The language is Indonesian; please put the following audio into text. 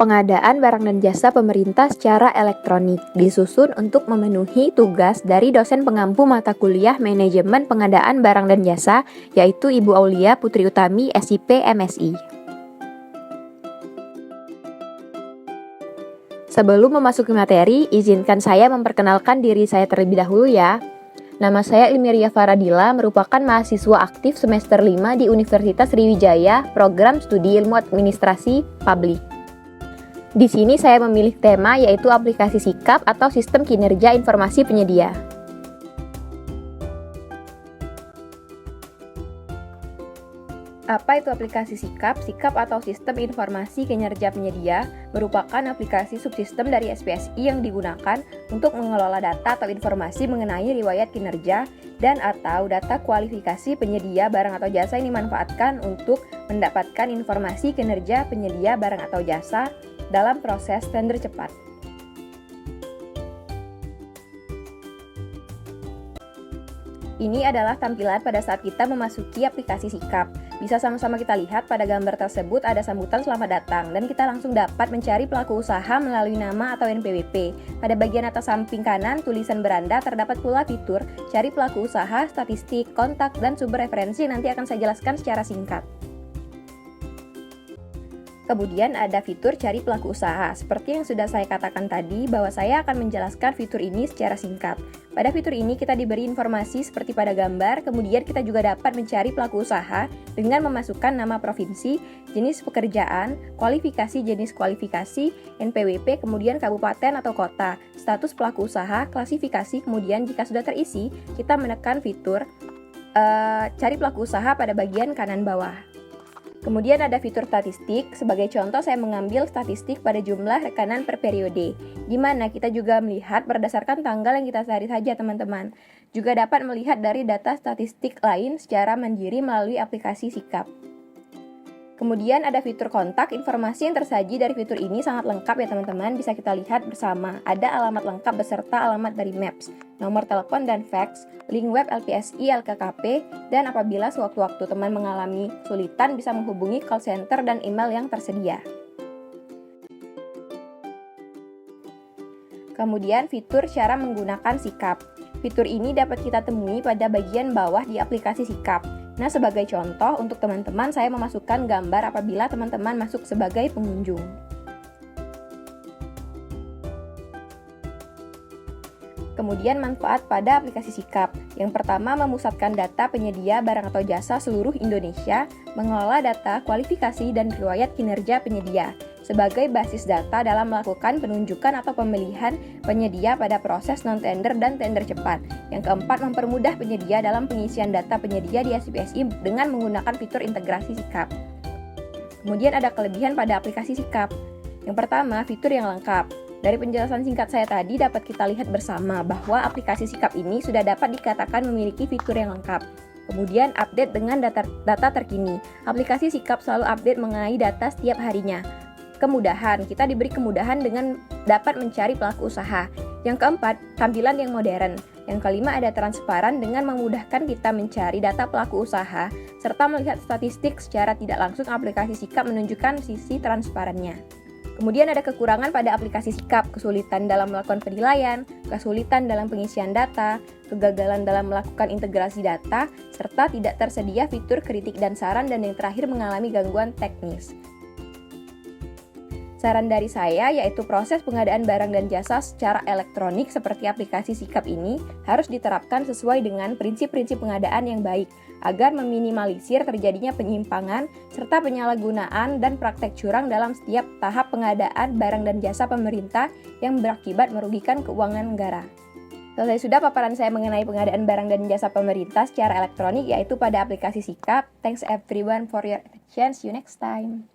Pengadaan barang dan jasa pemerintah secara elektronik disusun untuk memenuhi tugas dari dosen pengampu mata kuliah Manajemen Pengadaan Barang dan Jasa, yaitu Ibu Aulia Putri Utami, SIP, MSI. Sebelum memasuki materi, izinkan saya memperkenalkan diri saya terlebih dahulu ya. Nama saya Ilmiria Faradila, merupakan mahasiswa aktif semester 5 di Universitas Sriwijaya, Program Studi Ilmu Administrasi Publik. Di sini saya memilih tema yaitu aplikasi sikap atau sistem kinerja informasi penyedia. Apa itu aplikasi sikap? Sikap atau sistem informasi kinerja penyedia merupakan aplikasi subsistem dari SPSI yang digunakan untuk mengelola data atau informasi mengenai riwayat kinerja dan atau data kualifikasi penyedia barang atau jasa yang dimanfaatkan untuk mendapatkan informasi kinerja penyedia barang atau jasa dalam proses tender cepat. Ini adalah tampilan pada saat kita memasuki aplikasi sikap. Bisa sama-sama kita lihat pada gambar tersebut ada sambutan selamat datang dan kita langsung dapat mencari pelaku usaha melalui nama atau NPWP. Pada bagian atas samping kanan tulisan beranda terdapat pula fitur cari pelaku usaha, statistik, kontak, dan sumber referensi yang nanti akan saya jelaskan secara singkat. Kemudian ada fitur cari pelaku usaha. Seperti yang sudah saya katakan tadi, bahwa saya akan menjelaskan fitur ini secara singkat. Pada fitur ini kita diberi informasi seperti pada gambar, kemudian kita juga dapat mencari pelaku usaha dengan memasukkan nama provinsi, jenis pekerjaan, kualifikasi jenis kualifikasi, NPWP, kemudian kabupaten atau kota, status pelaku usaha, klasifikasi, kemudian jika sudah terisi, kita menekan fitur cari pelaku usaha pada bagian kanan bawah. Kemudian ada fitur statistik, sebagai contoh saya mengambil statistik pada jumlah rekanan per periode, di mana kita juga melihat berdasarkan tanggal yang kita cari saja teman-teman. Juga dapat melihat dari data statistik lain secara mandiri melalui aplikasi sikap. Kemudian ada fitur kontak, informasi yang tersaji dari fitur ini sangat lengkap ya teman-teman, bisa kita lihat bersama. Ada alamat lengkap beserta alamat dari Maps, nomor telepon dan fax, link web LPSI, LKKP, dan apabila sewaktu-waktu teman mengalami kesulitan bisa menghubungi call center dan email yang tersedia. Kemudian fitur cara menggunakan sikap. Fitur ini dapat kita temui pada bagian bawah di aplikasi sikap. Nah, sebagai contoh untuk teman-teman saya memasukkan gambar apabila teman-teman masuk sebagai pengunjung. Kemudian manfaat pada aplikasi sikap. Yang pertama, memusatkan data penyedia barang atau jasa seluruh Indonesia, mengelola data, kualifikasi, dan riwayat kinerja penyedia sebagai basis data dalam melakukan penunjukan atau pemilihan penyedia pada proses non-tender dan tender cepat. Yang keempat, mempermudah penyedia dalam pengisian data penyedia di SPSI dengan menggunakan fitur integrasi sikap. Kemudian ada kelebihan pada aplikasi sikap. Yang pertama, fitur yang lengkap. Dari penjelasan singkat saya tadi dapat kita lihat bersama bahwa aplikasi sikap ini sudah dapat dikatakan memiliki fitur yang lengkap. Kemudian update dengan data terkini. Aplikasi sikap selalu update mengenai data setiap harinya. Kemudahan, kita diberi kemudahan dengan dapat mencari pelaku usaha. Yang keempat, tampilan yang modern. Yang kelima ada transparan dengan memudahkan kita mencari data pelaku usaha serta melihat statistik secara tidak langsung. Aplikasi sikap menunjukkan sisi transparannya. Kemudian ada kekurangan pada aplikasi sikap, kesulitan dalam melakukan penilaian, kesulitan dalam pengisian data, kegagalan dalam melakukan integrasi data, serta tidak tersedia fitur kritik dan saran, dan yang terakhir mengalami gangguan teknis. Saran dari saya yaitu proses pengadaan barang dan jasa secara elektronik seperti aplikasi sikap ini harus diterapkan sesuai dengan prinsip-prinsip pengadaan yang baik agar meminimalisir terjadinya penyimpangan serta penyalahgunaan dan praktek curang dalam setiap tahap pengadaan barang dan jasa pemerintah yang berakibat merugikan keuangan negara. Selesai sudah paparan saya mengenai pengadaan barang dan jasa pemerintah secara elektronik yaitu pada aplikasi sikap. Thanks everyone for your attention. See you next time.